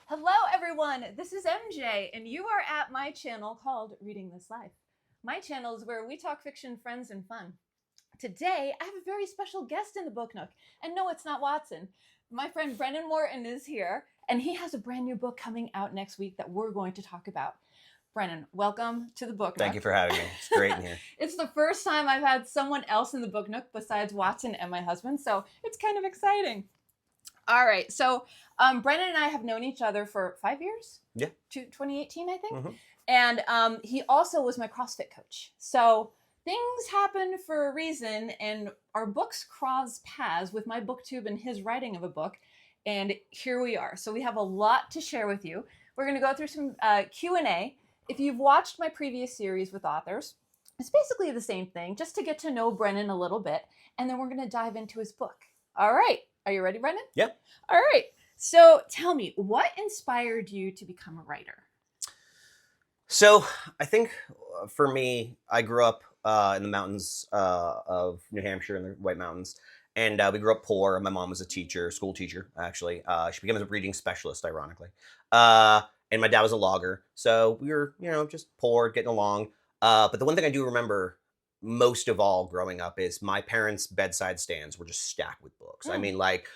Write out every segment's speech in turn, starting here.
Hello everyone, this is MJ and you are at my channel called Reading This Life. My channel is where we talk fiction, friends, and fun. Today I have a very special guest in the Book Nook, and no, it's not Watson. My friend Brennan is here and he has a brand new book coming out next week that we're going to talk about. Brennan, welcome to the Book Nook. Thank you for having me. It's great in here. It's the first time I've had someone else in the Book Nook besides Watson and my husband, so it's kind of exciting. All right, so Brennan and I have known each other for 5 years? Yeah. 2018, I think. Mm-hmm. And he also was my CrossFit coach. So things happen for a reason, and our books cross paths with my booktube and his writing of a book. And here we are. So we have a lot to share with you. We're going to go through some Q&A. If you've watched my previous series with authors, it's basically the same thing, just to get to know Brennan a little bit. And then we're going to dive into his book. All right. Are you ready, Brennan? Yep. All right. So tell me, what inspired you to become a writer? So I think for me, I grew up in the mountains of New Hampshire in the White Mountains. And we grew up poor. My mom was a teacher, school teacher, actually. She became a reading specialist, ironically. And my dad was a logger. So we were, just poor, getting along. But the one thing I do remember most of all growing up is my parents' bedside stands were just stacked with books. I mean, like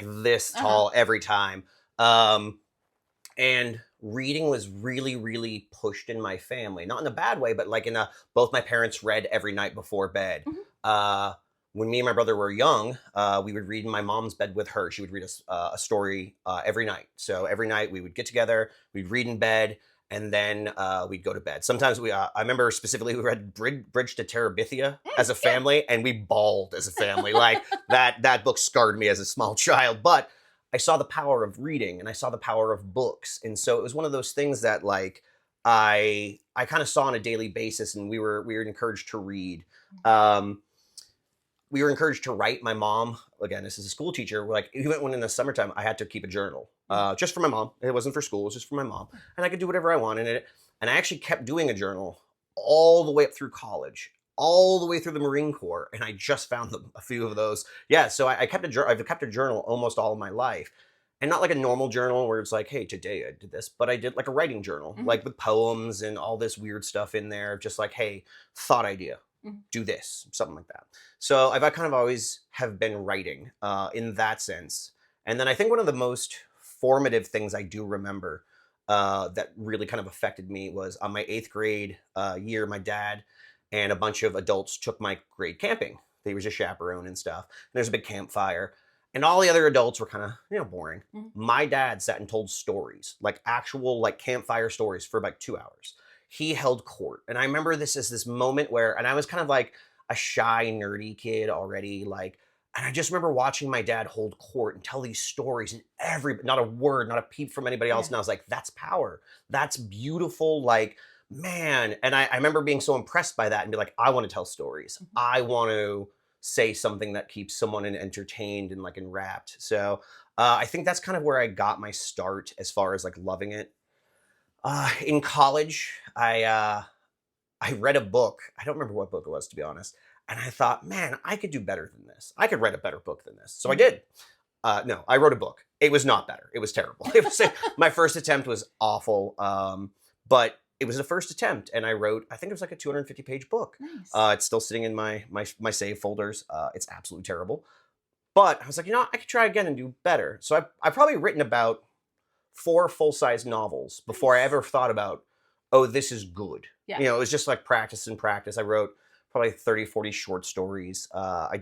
this tall every time. And reading was really, really pushed in my family. Not in a bad way, but like both my parents read every night before bed. When me and my brother were young, we would read in my mom's bed with her. She would read us a story every night. So every night we would get together, we'd read in bed, and then we'd go to bed. Sometimes I remember specifically we read Bridge to Terabithia as a family, and we bawled as a family. Like that book scarred me as a small child. But I saw the power of reading, and I saw the power of books. And so it was one of those things that like I kind of saw on a daily basis, and we were encouraged to read. We were encouraged to write. My mom, again, this is a school teacher, like even when in the summertime, I had to keep a journal just for my mom. It wasn't for school, it was just for my mom. And I could do whatever I wanted in it. And I actually kept doing a journal all the way up through college, all the way through the Marine Corps. And I just found a few of those. Yeah, so I've kept a journal almost all of my life. And not like a normal journal where it's like, hey, today I did this, but I did like a writing journal, like with poems and all this weird stuff in there. Just like, hey, thought idea. Do this, something like that. So I kind of always have been writing in that sense. And then I think one of the most formative things I do remember that really kind of affected me was on my 8th grade year, my dad and a bunch of adults took my grade camping. They was a chaperone and stuff. And there's a big campfire. And all the other adults were kind of, boring. My dad sat and told stories, like actual like campfire stories for about 2 hours. He held court. And I remember this as this moment where, and I was kind of like a shy, nerdy kid already, like, and I just remember watching my dad hold court and tell these stories, and not a word, not a peep from anybody else. And I was like, that's power. That's beautiful. Like, man. And I remember being so impressed by that and be like, I want to tell stories. I want to say something that keeps someone entertained and like enwrapped. So I think that's kind of where I got my start as far as like loving it. In college, I read a book. I don't remember what book it was, to be honest. And I thought, man, I could do better than this. I could write a better book than this. So I did. No, I wrote a book. It was not better. It was terrible. It was my first attempt was awful. But it was the first attempt. And I wrote, I think it was like a 250-page book. Nice. It's still sitting in my save folders. It's absolutely terrible. But I was like, I could try again and do better. So I've probably written about 4 full-size novels before I ever thought about, oh, this is good. Yeah. It was just like practice and practice. I wrote probably 30, 40 short stories. I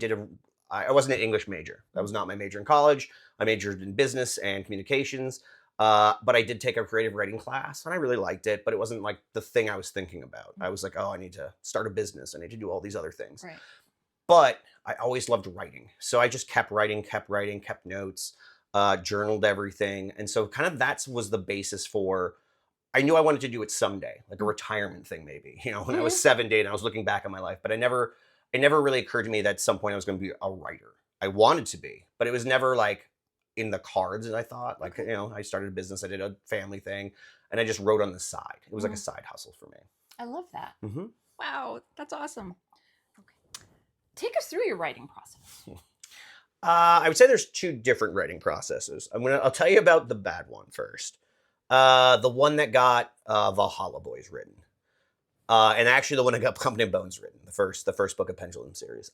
wasn't an English major. That was not my major in college. I majored in business and communications. But I did take a creative writing class and I really liked it, but it wasn't like the thing I was thinking about. I was like, oh, I need to start a business. I need to do all these other things. Right. But I always loved writing. So I just kept writing, kept notes. Journaled everything. And so kind of that was the basis for, I knew I wanted to do it someday, like a retirement thing maybe, when I was 70 and I was looking back on my life, but it never really occurred to me that at some point I was going to be a writer. I wanted to be, but it was never like in the cards as I thought. Like, I started a business, I did a family thing, and I just wrote on the side. It was like a side hustle for me. I love that. Wow, that's awesome. Okay. Take us through your writing process. I would say there's 2 different writing processes. I'll tell you about the bad one first. The one that got Valhalla Boys written. And actually the one that got Company of Bones written, the first book of Pendulum series.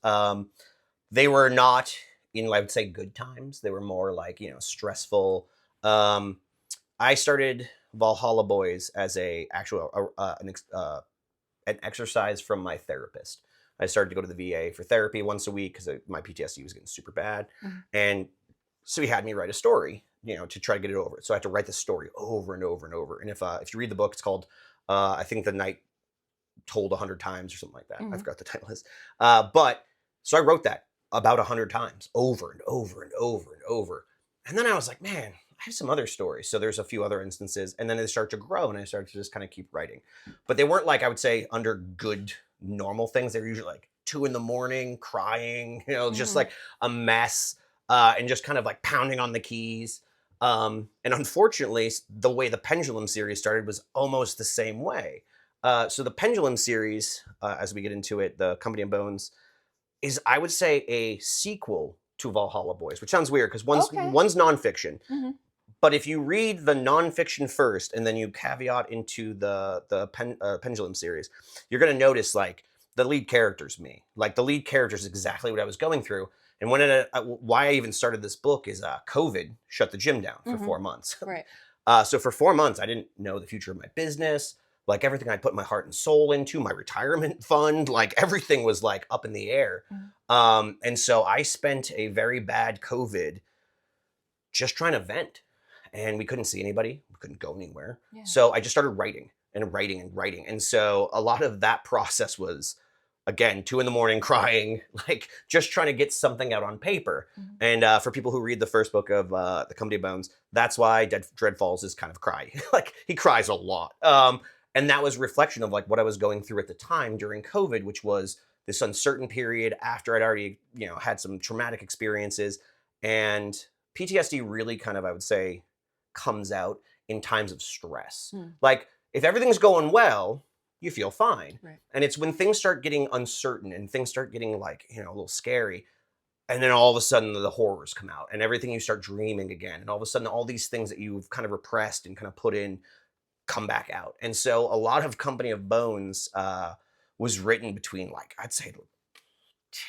They were not in, I would say, good times. They were more like, stressful. I started Valhalla Boys as an exercise from my therapist. I started to go to the VA for therapy once a week because my PTSD was getting super bad. And so he had me write a story, to try to get it over. So I had to write the story over and over and over. And if you read the book, it's called, I think The Night Told 100 Times or something like that. I forgot the title is. But so I wrote that about 100 times over and over and over and over. And then I was like, man, I have some other stories. So there's a few other instances. And then they start to grow and I started to just kind of keep writing. But they weren't like, I would say, under good, normal things. They were usually like 2 a.m, crying, just like a mess, and just kind of like pounding on the keys. And unfortunately, the way the Pendulum series started was almost the same way. So the Pendulum series, as we get into it, the Company of Bones, is, I would say, a sequel to Valhalla Boys, which sounds weird because one's nonfiction. But if you read the nonfiction first and then you caveat into the Pendulum series, you're going to notice like the lead character's me. Like the lead character is exactly what I was going through. And why I even started this book is COVID shut the gym down for 4 months. Right. So for 4 months, I didn't know the future of my business. Like everything I put my heart and soul into, my retirement fund, like everything was like up in the air. And so I spent a very bad COVID just trying to vent. And we couldn't see anybody. We couldn't go anywhere. Yeah. So I just started writing and writing and writing. And so a lot of that process was, again, 2 a.m, crying, like just trying to get something out on paper. And for people who read the first book of The Company of Bones, that's why Dread Falls is kind of cry. Like he cries a lot. And that was reflection of like what I was going through at the time during COVID, which was this uncertain period after I'd already, had some traumatic experiences. And PTSD really kind of, I would say, comes out in times of stress. Like if everything's going well, you feel fine. Right. And it's when things start getting uncertain and things start getting like, a little scary. And then all of a sudden the horrors come out and everything you start dreaming again. And all of a sudden all these things that you've kind of repressed and kind of put in come back out. And so a lot of Company of Bones was written between like, I'd say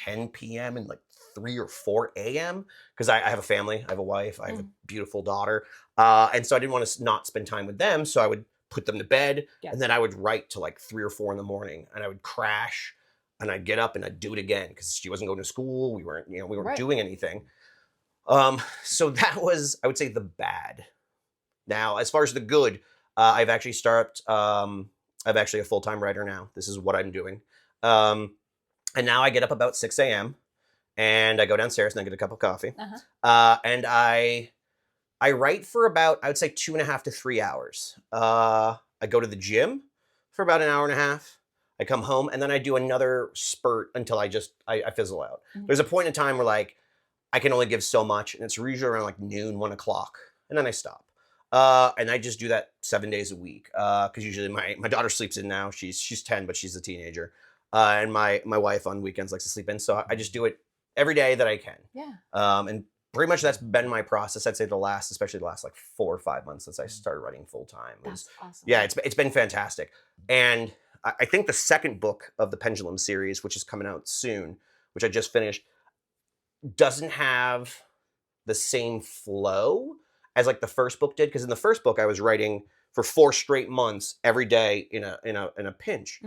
10 p.m. and like 3 or 4 a.m. because I have a family, I have a wife, I have a beautiful daughter. And so I didn't want to not spend time with them. So I would put them to bed and then I would write till like 3 or 4 in the morning and I would crash and I'd get up and I'd do it again because she wasn't going to school. We weren't doing anything. So that was, I would say, the bad. Now, as far as the good, I've actually I'm actually a full-time writer now. This is what I'm doing. And now I get up about 6 a.m. and I go downstairs and I get a cup of coffee. And I write for about, I would say, 2.5 to 3 hours. I go to the gym for about an hour and a half. I come home and then I do another spurt until I fizzle out. There's a point in time where like I can only give so much and it's usually around like noon, 1 o'clock, and then I stop. And I just do that 7 days a week. Cause usually my daughter sleeps in now. She's 10, but she's a teenager. And my wife on weekends likes to sleep in. So I just do it every day that I can. Yeah. And pretty much that's been my process. I'd say especially the last like 4 or 5 months since I started writing full time. That's awesome. Yeah, it's been fantastic. And I think the second book of the Pendulum series, which is coming out soon, which I just finished, doesn't have the same flow as like the first book did. Because in the first book, I was writing for 4 straight months every day in a pinch.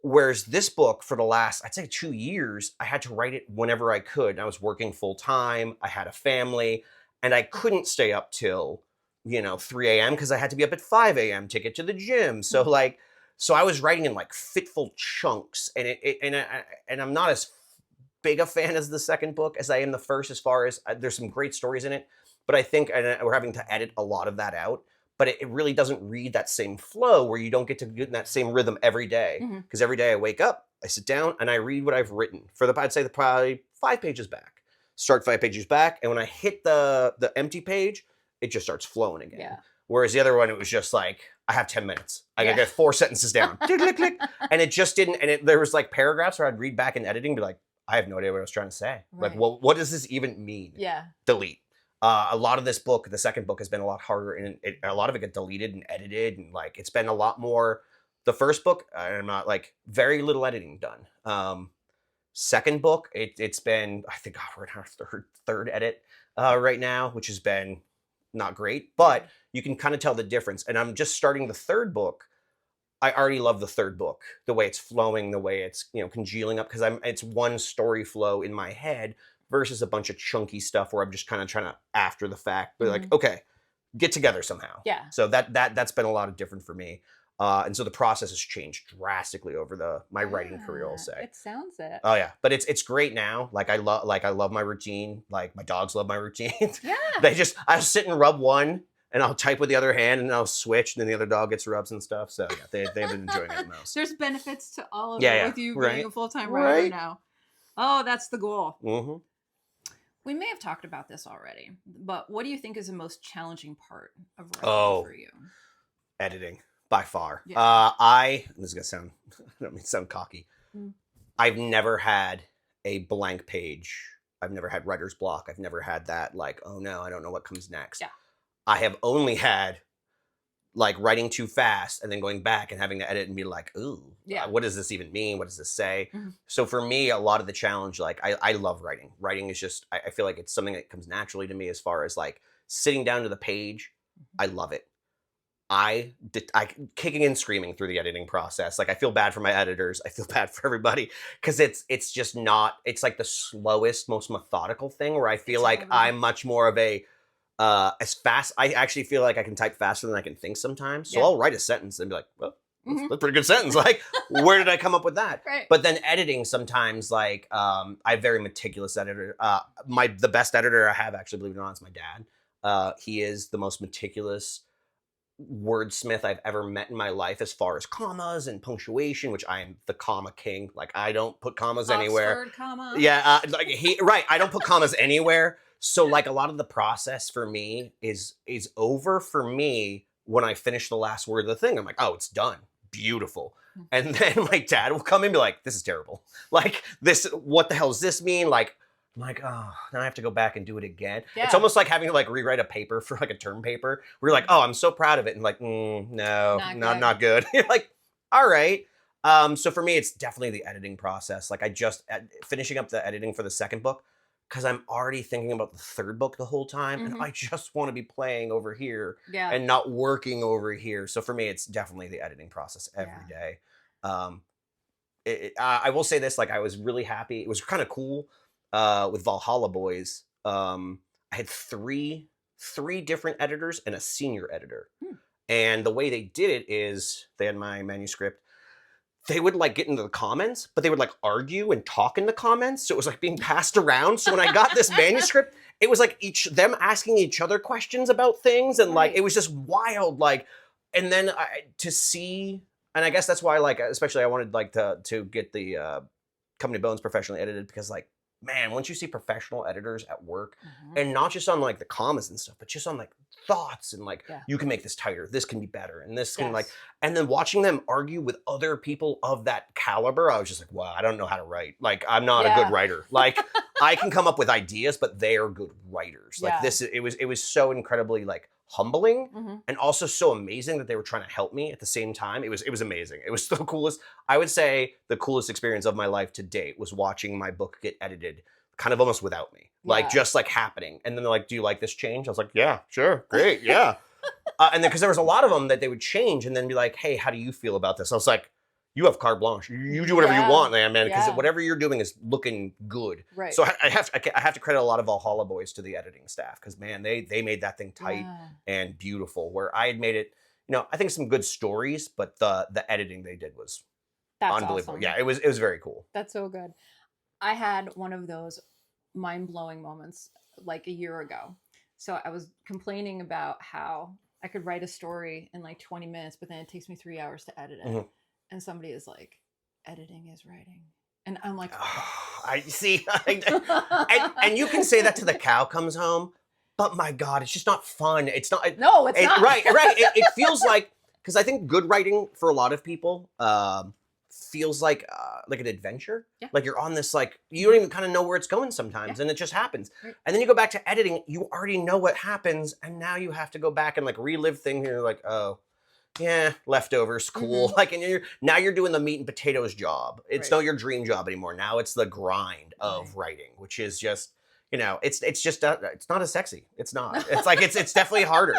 Whereas this book, for the last, I'd say 2 years, I had to write it whenever I could. I was working full time. I had a family, and I couldn't stay up till 3 a.m. because I had to be up at 5 a.m. to get to the gym. So I was writing in like fitful chunks, and I'm not as big a fan as the second book as I am the first. As far as there's some great stories in it, but I think we're having to edit a lot of that out. But it really doesn't read that same flow where you don't get to get in that same rhythm every day. Because every day I wake up, I sit down, and I read what I've written I'd say probably 5 pages back. Start 5 pages back, and when I hit the empty page, it just starts flowing again. Yeah. Whereas the other one, it was just like, I have 10 minutes. I gotta get 4 sentences down. Click, click, click. And it just didn't, there was like paragraphs where I'd read back in editing and be like, I have no idea what I was trying to say. Right. Like, what does this even mean? Yeah. Delete. A lot of this book, the second book, has been a lot harder, and a lot of it got deleted and edited, and like it's been a lot more. The first book, I'm not like very little editing done. Second book, it's been, I think, we're in our third edit right now, which has been not great, but you can kind of tell the difference. And I'm just starting the third book. I already love the third book, the way it's flowing, the way it's, you know, congealing up, because it's one story flow in my head versus a bunch of chunky stuff where I'm just kind of trying to, after the fact, be like, okay, get together somehow. Yeah. So that's been a lot of different for me. And so the process has changed drastically over my writing career, I'll say. It sounds it. Oh yeah, but it's great now. Like I love my routine. Like my dogs love my routine. Yeah. I'll sit and rub one, and I'll type with the other hand, and I'll switch, and then the other dog gets rubs and stuff. So yeah, they've been enjoying it the most. There's benefits to all of it with you being a full-time writer now. Oh, that's the goal. Mm-hmm. We may have talked about this already, but what do you think is the most challenging part of writing for you? Editing. By far. Yeah. This is going to sound, I don't mean to sound cocky. I've never had a blank page. I've never had writer's block. I've never had that, like, oh no, I don't know what comes next. Yeah. I have only had like writing too fast and then going back and having to edit and be like, ooh, what does this even mean? What does this say? So for me, a lot of the challenge, like I love writing. Writing is just, I feel like it's something that comes naturally to me as far as like sitting down to the page. I love it. I kicking and screaming through the editing process. Like I feel bad for my editors. I feel bad for everybody because it's just not. It's like the slowest, most methodical thing where I feel like I'm much more of a as fast. I actually feel like I can type faster than I can think sometimes. So I'll write a sentence and be like, well, that's a pretty good sentence. Like, where did I come up with that? Right. But then editing sometimes, like I have very meticulous editor. The best editor I have, actually, believe it or not, is my dad. He is the most meticulous wordsmith I've ever met in my life as far as commas and punctuation, which I am the comma king. Like I don't put commas anywhere. Oxford comma. Yeah, I don't put commas anywhere. So like a lot of the process for me is over for me when I finish the last word of the thing. I'm like, oh, it's done. Beautiful. And then my dad will come in and be like, this is terrible. Like this, what the hell does this mean? Like, I'm like, oh, now I have to go back and do it again. Yeah. It's almost like having to like rewrite a paper for like a term paper. Where you're like, oh, I'm so proud of it. And like, no, not good. You're like, all right. So for me, it's definitely the editing process. Like I just finishing up the editing for the second book because I'm already thinking about the third book the whole time. And I just want to be playing over here and not working over here. So for me, it's definitely the editing process every day. I will say this, like I was really happy. It was kind of cool. With Valhalla Boys, I had three different editors and a senior editor. And the way they did it is they had my manuscript. They would like get into the comments, but they would like argue and talk in the comments. So it was like being passed around. So when I got this manuscript, it was like them asking each other questions about things. And like, it was just wild. Like, and then to see, and I guess that's why, like, especially I wanted like to get the Company Bones professionally edited because like, man, once you see professional editors at work and not just on like the commas and stuff, but just on like thoughts and like, you can make this tighter, this can be better. And this can like, and then watching them argue with other people of that caliber, I was just like, wow, I don't know how to write. Like, I'm not a good writer. Like I can come up with ideas, but they are good writers. Like it was so incredibly like humbling and also so amazing that they were trying to help me at the same time. It was amazing. It was the coolest. I would say the coolest experience of my life to date was watching my book get edited kind of almost without me, like just like happening. And then they're like, do you like this change? I was like, yeah, sure. Great. Yeah. And then, cause there was a lot of them that they would change and then be like, hey, how do you feel about this? I was like, you have carte blanche. You do whatever you want, man, because whatever you're doing is looking good. Right. So I have to credit a lot of Valhalla Boys to the editing staff because man, they made that thing tight and beautiful. Where I had made it, you know, I think some good stories, but the editing they did was unbelievable. Awesome. Yeah, it was very cool. That's so good. I had one of those mind-blowing moments like a year ago. So I was complaining about how I could write a story in like 20 minutes, but then it takes me 3 hours to edit it. And somebody is like, editing is writing. And I'm like, oh, I see. and you can say that to the cow comes home, but my God, it's just not fun. It's not. No, it's not. Right. It feels like, because I think good writing for a lot of people feels like an adventure. Yeah. Like you're on this, like, you don't even kind of know where it's going sometimes, and it just happens. Right. And then you go back to editing, you already know what happens, and now you have to go back and like relive things, and you're like, oh, yeah, leftovers, cool. Like, and you're doing the meat and potatoes job. It's not your dream job anymore. Now it's the grind of writing, which is just, it's just it's not as sexy. It's not. It's like it's definitely harder.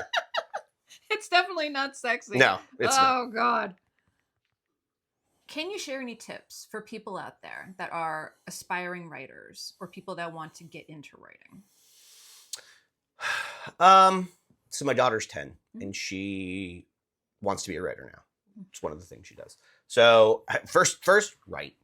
It's definitely not sexy. No, it's not. Oh God. Can you share any tips for people out there that are aspiring writers or people that want to get into writing? So my daughter's 10 and she wants to be a writer now. It's one of the things she does. So first write.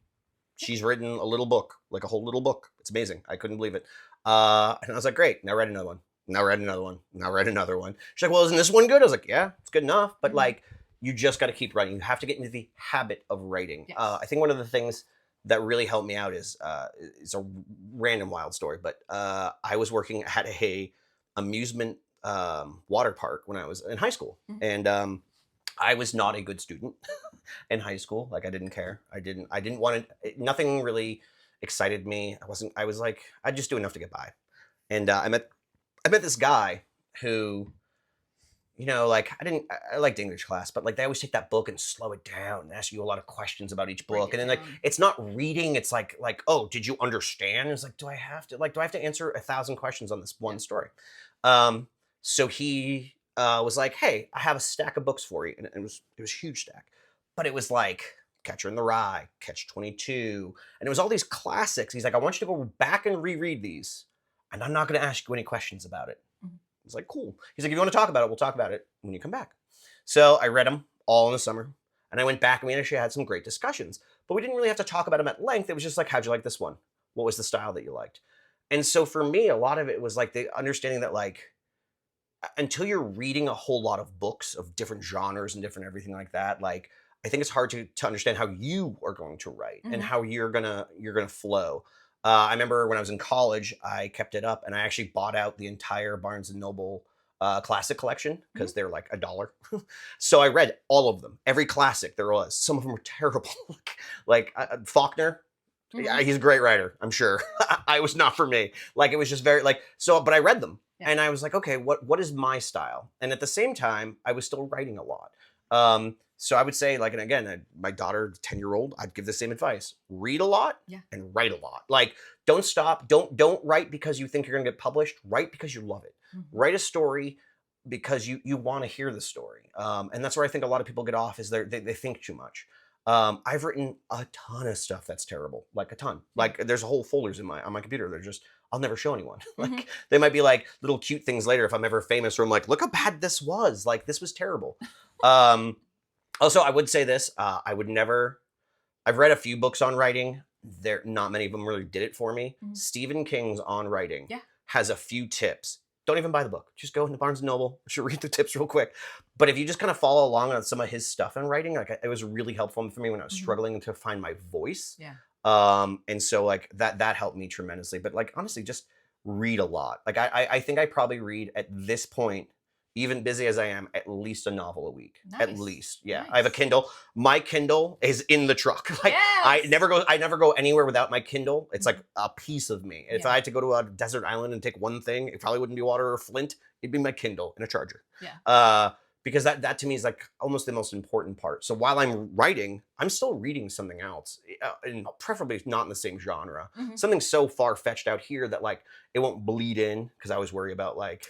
She's written a little book, like a whole little book. It's amazing. I couldn't believe it. And I was like, great. Now write another one. Now write another one. Now write another one. She's like, well, isn't this one good? I was like, yeah, it's good enough. But like, you just got to keep writing. You have to get into the habit of writing. Yes. I think one of the things that really helped me out is a random wild story, but I was working at a amusement water park when I was in high school, and I was not a good student in high school. Like I didn't care. I didn't want it. Nothing really excited me. I was like, I'd just do enough to get by. And I met this guy who, like I liked English class, but like they always take that book and slow it down and ask you a lot of questions about each book. And then like, it's not reading. It's like, oh, did you understand? It's like, do I have to answer 1,000 questions on this one story? So he was like, hey, I have a stack of books for you. And it was a huge stack, but it was like Catcher in the Rye, Catch 22. And it was all these classics. He's like, I want you to go back and reread these. And I'm not going to ask you any questions about it. I was like, cool. He's like, if you want to talk about it, we'll talk about it when you come back. So I read them all in the summer. And I went back and we actually had some great discussions. But we didn't really have to talk about them at length. It was just like, how'd you like this one? What was the style that you liked? And so for me, a lot of it was like the understanding that like, until you're reading a whole lot of books of different genres and different everything like that, like, I think it's hard to understand how you are going to write and how you're gonna flow. I remember when I was in college, I kept it up and I actually bought out the entire Barnes & Noble classic collection because they're like $1. So I read all of them, every classic there was. Some of them were terrible. like Faulkner, yeah, he's a great writer, I'm sure. I was not for me. Like it was just very like, so, but I read them and I was like, okay, what is my style? And at the same time, I was still writing a lot. So I would say, like, and again, my daughter, 10-year-old, I'd give the same advice: read a lot and write a lot. Like, don't stop. Don't write because you think you're going to get published. Write because you love it. Write a story because you want to hear the story. And that's where I think a lot of people get off is they think too much. I've written a ton of stuff that's terrible, like a ton. Like there's whole folders on my computer. They're just, I'll never show anyone. Like they might be like little cute things later if I'm ever famous, where I'm like, look how bad this was. Like this was terrible. Also, I would say this, I've read a few books on writing. Not many of them really did it for me. Stephen King's On Writing has a few tips. Don't even buy the book. Just go into Barnes & Noble. You should read the tips real quick. But if you just kind of follow along on some of his stuff in writing, like it was really helpful for me when I was struggling to find my voice. And so like that helped me tremendously. But like, honestly, just read a lot. Like I think I probably read at this point, even busy as I am, at least a novel a week. Nice. At least. Yeah. Nice. I have a Kindle. My Kindle is in the truck. Like I never go anywhere without my Kindle. It's like a piece of me. If I had to go to a desert island and take one thing, it probably wouldn't be water or flint. It'd be my Kindle and a charger. Because that to me is like almost the most important part. So while I'm writing, I'm still reading something else, and preferably not in the same genre. Something so far-fetched out here that like it won't bleed in, because I always worry about like,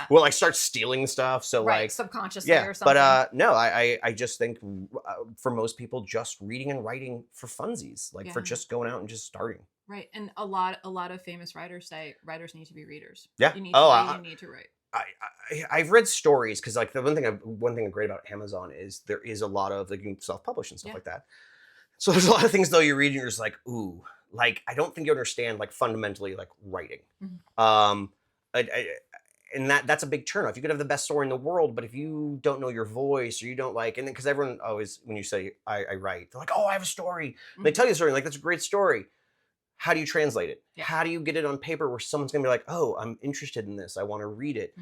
will I start stealing stuff? So like subconsciously or something. But no, I just think for most people, just reading and writing for funsies, like for just going out and just starting. Right, and a lot of famous writers say writers need to be readers. Yeah. You need to read, you need to write. I've read stories because like the one thing great about Amazon is there is a lot of like you can self-publish and stuff like that. So there's a lot of things though you read and you're just like, ooh, like I don't think you understand like fundamentally like writing. And that's a big turnoff. You could have the best story in the world, but if you don't know your voice or you don't like, and then because everyone always when you say I write, they're like, oh, I have a story. And they tell you a story like that's a great story. How do you translate it? How do you get it on paper where someone's gonna be like, oh, I'm interested in this. I want to read it.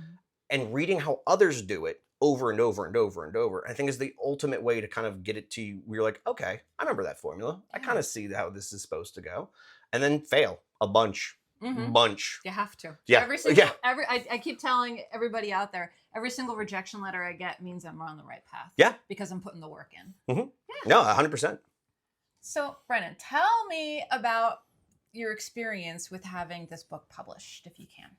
And reading how others do it over and over and over and over. I think is the ultimate way to kind of get it to you. Where you're like, okay, I remember that formula. I kind of see how this is supposed to go, and then fail a bunch. Bunch. You have to. Yeah. I keep telling everybody out there, every single rejection letter I get means I'm on the right path. Yeah. Because I'm putting the work in. Yeah. No, 100%. So, Brennan, tell me about your experience with having this book published, if you can.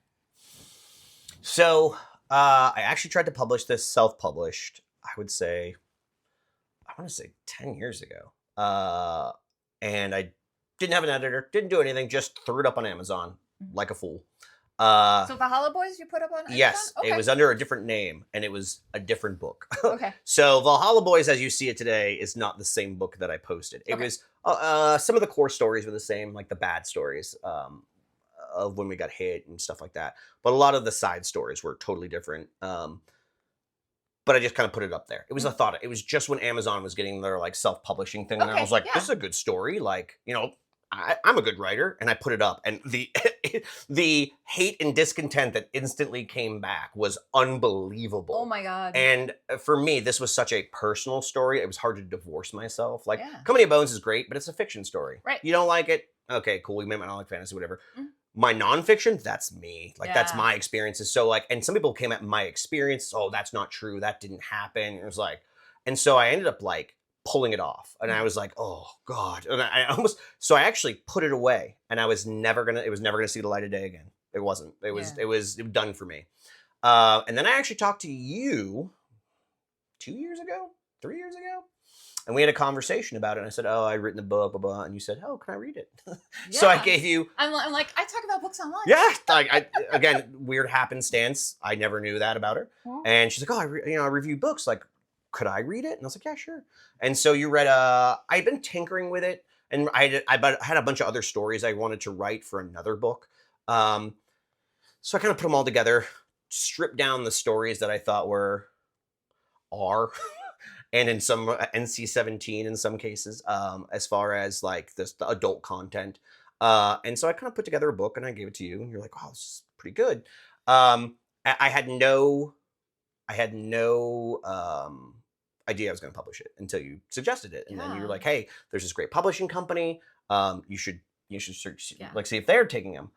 So, I actually tried to publish this self-published, I want to say 10 years ago. And I didn't have an editor, didn't do anything, just threw it up on Amazon like a fool. So Valhalla Boys you put up on Amazon? Yes, okay. It was under a different name, and it was a different book. Okay. So Valhalla Boys, as you see it today, is not the same book that I posted. It was, some of the core stories were the same, like the bad stories of when we got hit and stuff like that. But a lot of the side stories were totally different. But I just kind of put it up there. It was a thought. It was just when Amazon was getting their like self-publishing thing. And I was like, this is a good story. Like, you know, I'm a good writer. And I put it up. And the hate and discontent that instantly came back was unbelievable. Oh my God. And for me, this was such a personal story. It was hard to divorce myself. Like, Company of Bones is great, but it's a fiction story. Right. You don't like it? Okay, cool. You may not like fantasy, whatever. My nonfiction, that's me. Like, that's my experiences. So, like, and some people came at my experience. Oh, that's not true. That didn't happen. It was like, and so I ended up, like, pulling it off. And I was like, oh, God. And so I actually put it away. And it was never going to see the light of day again. It wasn't. It was done for me. And then I actually talked to you 3 years ago. And we had a conversation about it. And I said, oh, I've written a book, blah, blah. And you said, oh, can I read it? So I gave you. I'm like, I talk about books online. Yeah. Again, weird happenstance. I never knew that about her. And she's like, oh, I review books. Like, could I read it? And I was like, yeah, sure. And so you read, I'd been tinkering with it. And I had a bunch of other stories I wanted to write for another book. So I kind of put them all together, stripped down the stories that I thought were and in some NC-17 in some cases, as far as like the adult content. And so I kind of put together a book and I gave it to you. And you're like, wow, this is pretty good. I had no idea I was going to publish it until you suggested it. And then you were like, hey, there's this great publishing company. You should search, like, see if they're taking them.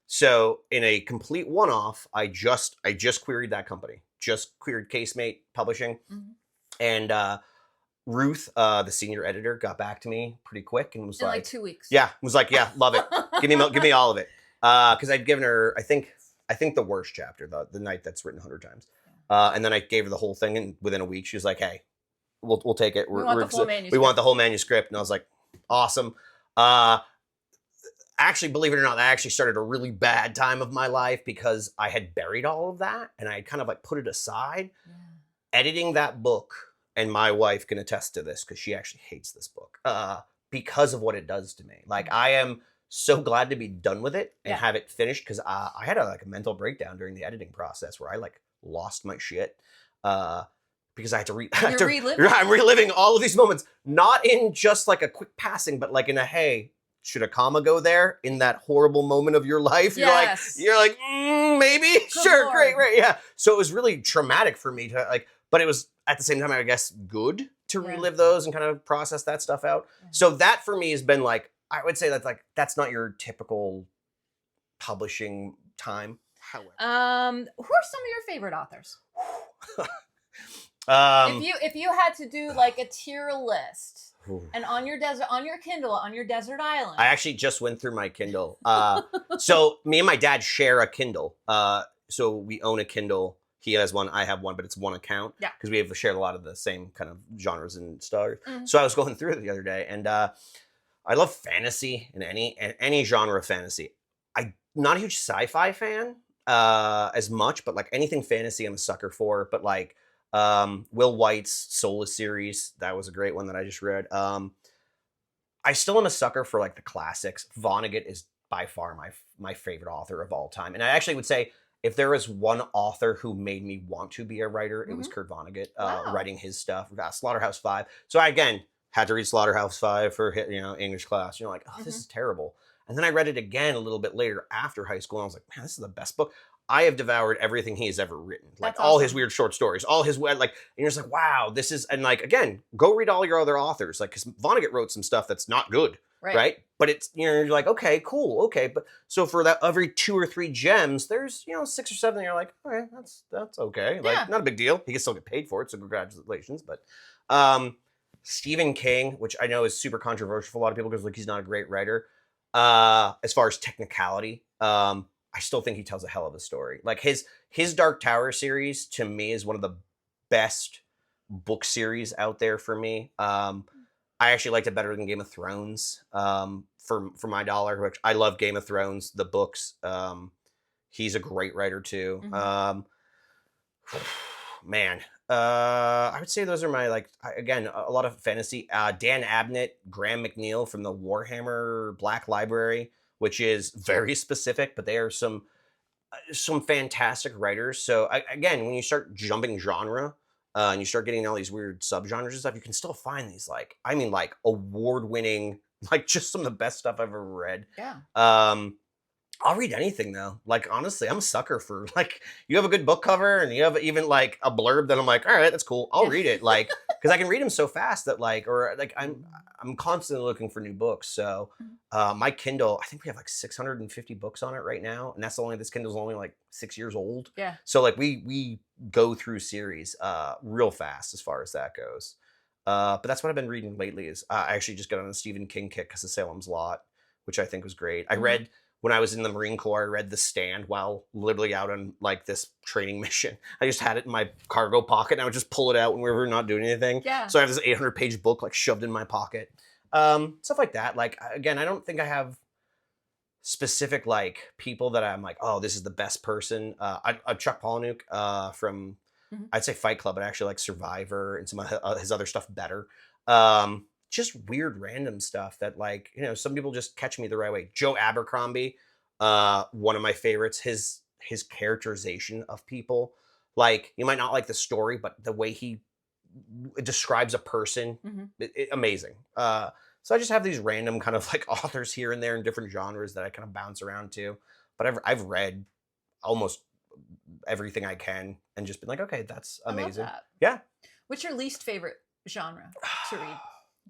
So in a complete one-off, I just queried that company, just queried Casemate Publishing. And Ruth, the senior editor, got back to me pretty quick and was like 2 weeks. Yeah, was like, yeah, love it. Give me all of it. Because I'd given her, I think the worst chapter, the night that's written 100 times. And then I gave her the whole thing, and within a week she was like, hey, we'll take it. We want the whole manuscript. And I was like, awesome. Actually, believe it or not, I actually started a really bad time of my life because I had buried all of that and I kind of like put it aside. Editing that book, and my wife can attest to this because she actually hates this book because of what it does to me. Like, I am so glad to be done with it and have it finished because I had a mental breakdown during the editing process where I like lost my shit because I had to I'm reliving all of these moments, not in just like a quick passing, but like in a, hey, should a comma go there in that horrible moment of your life? You're like, maybe, sure, great, yeah. So it was really traumatic for me to like, but it was at the same time, I guess, good to relive those and kind of process that stuff out. So that for me has been like, I would say that's like, that's not your typical publishing time. However, who are some of your favorite authors? If you had to do like a tier list, and on your Kindle, on your desert island. I actually just went through my Kindle. So me and my dad share a Kindle. So we own a Kindle. He has one, I have one, but it's one account. Yeah. Because we have shared a lot of the same kind of genres and stuff. So I was going through it the other day, and I love fantasy in any genre of fantasy. I'm not a huge sci-fi fan as much, but like anything fantasy I'm a sucker for. But like Will White's Soulless series, that was a great one that I just read. I still am a sucker for like the classics. Vonnegut is by far my favorite author of all time. And I actually would say if there was one author who made me want to be a writer, it was Kurt Vonnegut, writing his stuff. We got Slaughterhouse-Five. So I, again, had to read Slaughterhouse-Five for English class. You're like, oh, this is terrible. And then I read it again a little bit later after high school. And I was like, man, this is the best book. I have devoured everything he has ever written, like That's all his awesome. weird short stories, all his like, and you're just like, wow, this is, and like again, go read all your other authors, like because Vonnegut wrote some stuff that's not good, right? But it's, you know, you're like, okay, cool, okay, but so for that every 2 or 3 gems, there's, you know, 6 or 7. And you're like, okay, that's okay, like not a big deal. He can still get paid for it, so congratulations. But Stephen King, which I know is super controversial for a lot of people because like he's not a great writer. As far as technicality, I still think he tells a hell of a story. Like his Dark Tower series to me is one of the best book series out there for me. I actually liked it better than Game of Thrones. For my dollar, which I love Game of Thrones, the books. He's a great writer too. Man, I would say those are my, like, again, a lot of fantasy. Dan Abnett, Graham McNeil from the Warhammer Black Library, which is very specific, but they are some fantastic writers. So again, when you start jumping genre, and you start getting all these weird subgenres and stuff, you can still find these, like, I mean, like award-winning, like just some of the best stuff I've ever read. Yeah. I'll read anything though. Like honestly, I'm a sucker for, like, you have a good book cover and you have even like a blurb that I'm like, all right, that's cool. I'll read it, like, because I can read them so fast that like, or like I'm constantly looking for new books. So my Kindle, I think we have like 650 books on it right now, and that's only, this Kindle's only like 6 years old. Yeah. So like we go through series real fast as far as that goes. But that's what I've been reading lately. Is I actually just got on a Stephen King kick because of Salem's Lot, which I think was great. I read, when I was in the Marine Corps, I read The Stand while literally out on like this training mission. I just had it in my cargo pocket and I would just pull it out when we were not doing anything. Yeah. So I have this 800-page book like shoved in my pocket. Stuff like that. Like, again, I don't think I have specific like people that I'm like, oh, this is the best person. Chuck Palahniuk from, I'd say Fight Club, but I actually like Survivor and some of his other stuff better. Just weird random stuff that, like, you know, some people just catch me the right way. Joe Abercrombie, one of my favorites. His characterization of people, like, you might not like the story, but the way he describes a person, amazing. So I just have these random kind of like authors here and there in different genres that I kind of bounce around to. But I've read almost everything I can and just been like, okay, that's amazing. I love that. Yeah. What's your least favorite genre to read?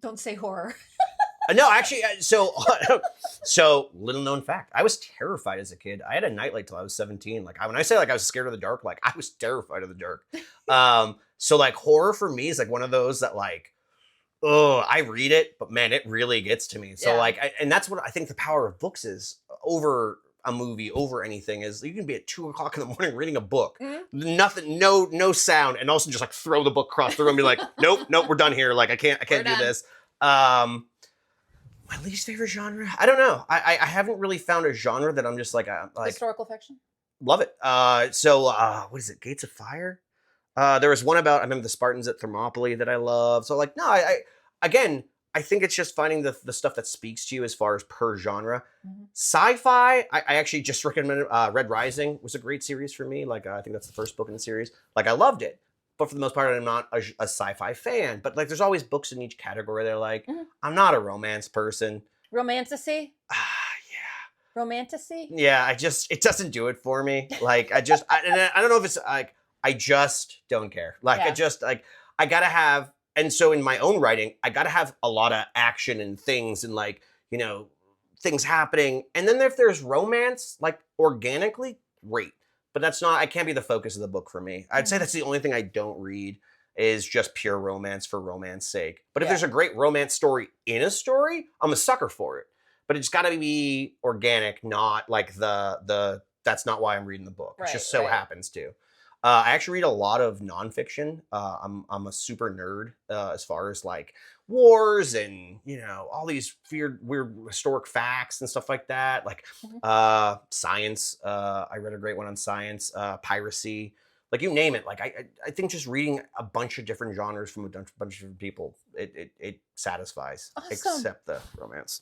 Don't say horror. No, actually, so little known fact. I was terrified as a kid. I had a nightlight till I was 17. Like, when I say like I was scared of the dark, like I was terrified of the dark. So like horror for me is like one of those that like, oh, I read it, but man, it really gets to me. So like, and that's what I think the power of books is over a movie, over anything, is you can be at 2 o'clock in the morning reading a book, nothing, no sound, and also just like throw the book across the room and be like, nope, we're done here. Like I can't do this. My least favorite genre, I don't know. I haven't really found a genre that I'm just like Historical fiction. Love it. So what is it? Gates of Fire. There was one about, I remember the Spartans at Thermopylae that I love. So like, no, I think it's just finding the stuff that speaks to you as far as per genre. Sci-fi, I actually just recommended Red Rising was a great series for me. Like, I think that's the first book in the series. Like, I loved it. But for the most part, I'm not a sci-fi fan. But like, there's always books in each category that are like, I'm not a romance person. Romantasy? Yeah. Romantasy? Yeah, it doesn't do it for me. Like, I don't know if it's like, I just don't care. Like, I gotta have, and so in my own writing, I gotta have a lot of action and things and like, you know, things happening. And then if there's romance, like organically, great. But I can't be the focus of the book for me. I'd say that's the only thing I don't read is just pure romance for romance sake. But if there's a great romance story in a story, I'm a sucker for it. But it's gotta be organic, not like that's not why I'm reading the book. It just so happens to. I actually read a lot of nonfiction. I'm a super nerd as far as like wars and, you know, all these weird historic facts and stuff like that. Like science. I read a great one on science. Piracy. Like, you name it. Like, I think just reading a bunch of different genres from a bunch of different people, it satisfies. Awesome. Except the romance.